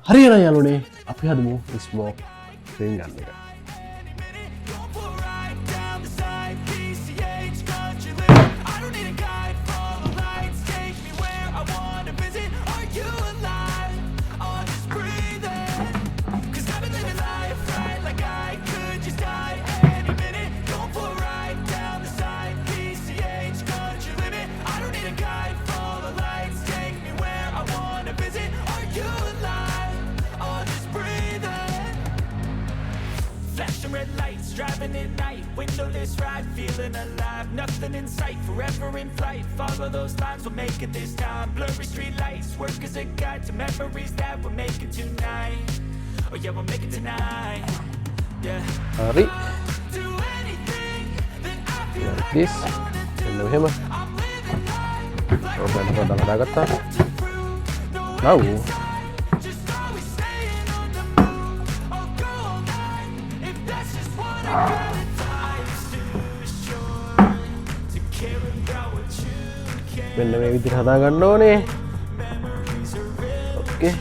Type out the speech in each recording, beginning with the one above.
හරියන යාළුවනේ අපි හදමු ස්මෝක් ක්‍රීන් ගන්න එක. Driving at night, windowless ride, feeling alive. Nothing in sight, forever in flight. Follow those lines, we'll make it this time. Blurry street lights, work as a guide to memories that we're making tonight. Oh yeah, we'll make it tonight. Yeah. Hari. This. Hello, Hema. Program kita dah kata. Tahu. මෙන්න මේ විදිහට හදා ගන්න ඕනේ. ඕකේ.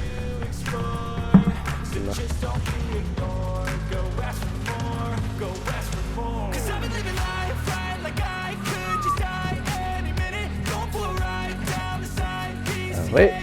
Wait.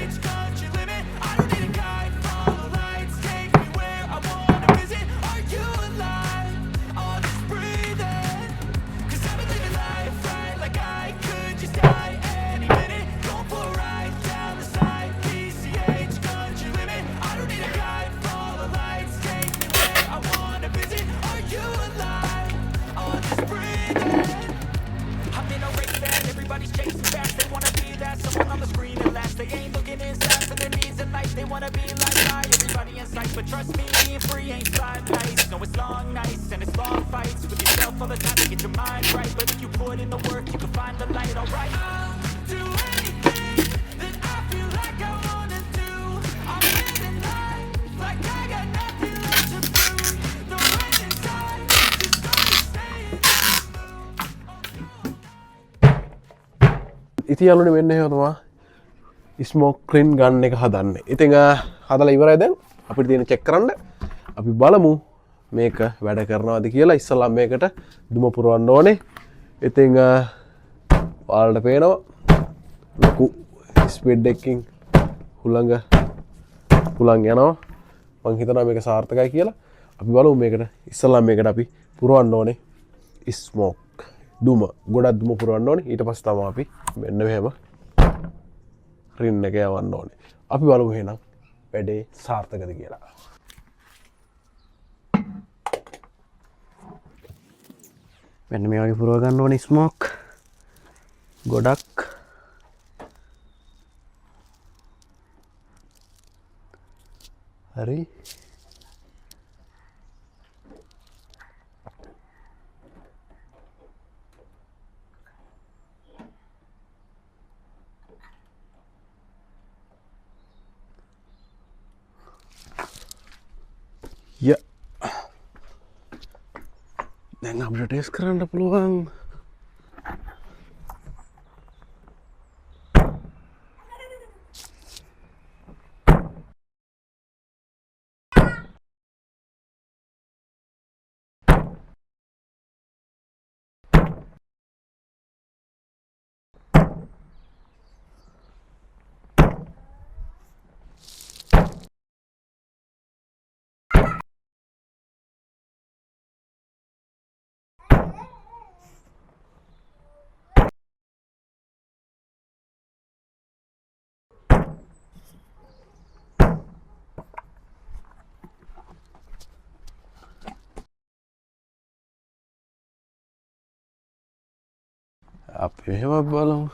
ඉතින් යාළුවනේ මෙන්න එහෙම තමයි ස්මෝක් ක්‍රීන් ගන්න එක හදන්නේ. ඉතින් හදලා ඉවරයි දැන් අපිට තියෙන චෙක් කරන්න. අපි බලමු මේක වැඩ කරනවද කියලා. ඉස්සලා මේකට දුම පුරවන්න ඕනේ. ඉතින් ඔයාලට පේනවා ලොකු ස්පීඩ් එකකින් හුළඟ යනවා. මං හිතනවා මේක සාර්ථකයි කියලා. අපි බලමු මේකට ඉස්සලා මේකට අපි පුරවන්න ඕනේ ස්මෝක් දුම. ගොඩක් දුම පුරවන්න ඕනේ. ඊට පස්සේ තමයි අපි මෙන්න මෙහෙම රින් එක යවන්න ඕනේ. අපි බලමු එහෙනම් වැඩේ සාර්ථකද කියලා. මෙන්න මේ වගේ පුරව ගන්න ඕනේ ස්මෝක් ගොඩක්. හරි. Ya. දැන් අපිට ටෙස්ට් කරන්න පුළුවන්. Apa yang balong?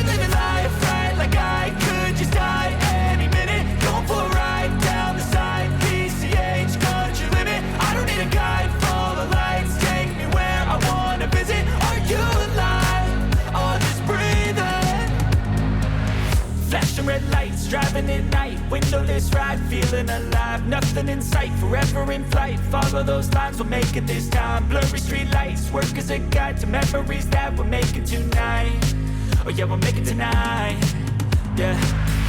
Living flashing red lights, driving at night, windowless ride, feeling alive. Nothing in sight, forever in flight. Follow those lines, we'll make it this time. Blurry street lights, work as a guide to memories that we're making tonight. Oh yeah, we'll make it tonight. Yeah.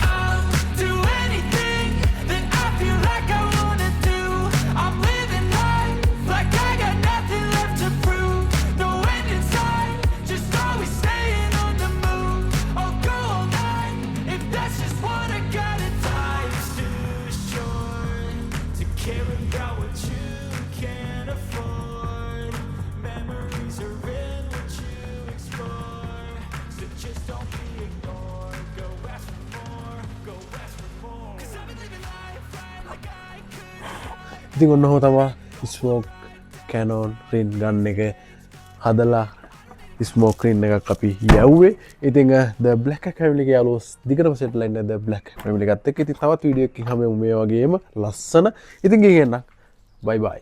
I'll do anything that I feel like I wanna do. I'm living life like I got nothing left to prove. No end in sight, just always staying on the move. I'll go all night if that's just what I gotta do. Life's too short to care about what you can't afford. Memories are in what you explore, so just don't be ignored. Go ask for more, go ask for more. 'Cause I've been living life right like I could. ඉතින් ඔන්න හෝ තමා smoke කැනෝන් රින් ගන්න එක හදලා ස්මෝක්‍රීන් එකක් අපි යව්වේ. ඉතිං ද බ්ලක් කැමිලික යාලුවස් දිගටම සෙට්ලයින්න ද බ්ලක් පැමිලිගත් එක් ඉති තවත් වීඩියෝ එකකින් හම මේ වගේම ලස්සන ඉතින් ගේගන්න බයි බයි.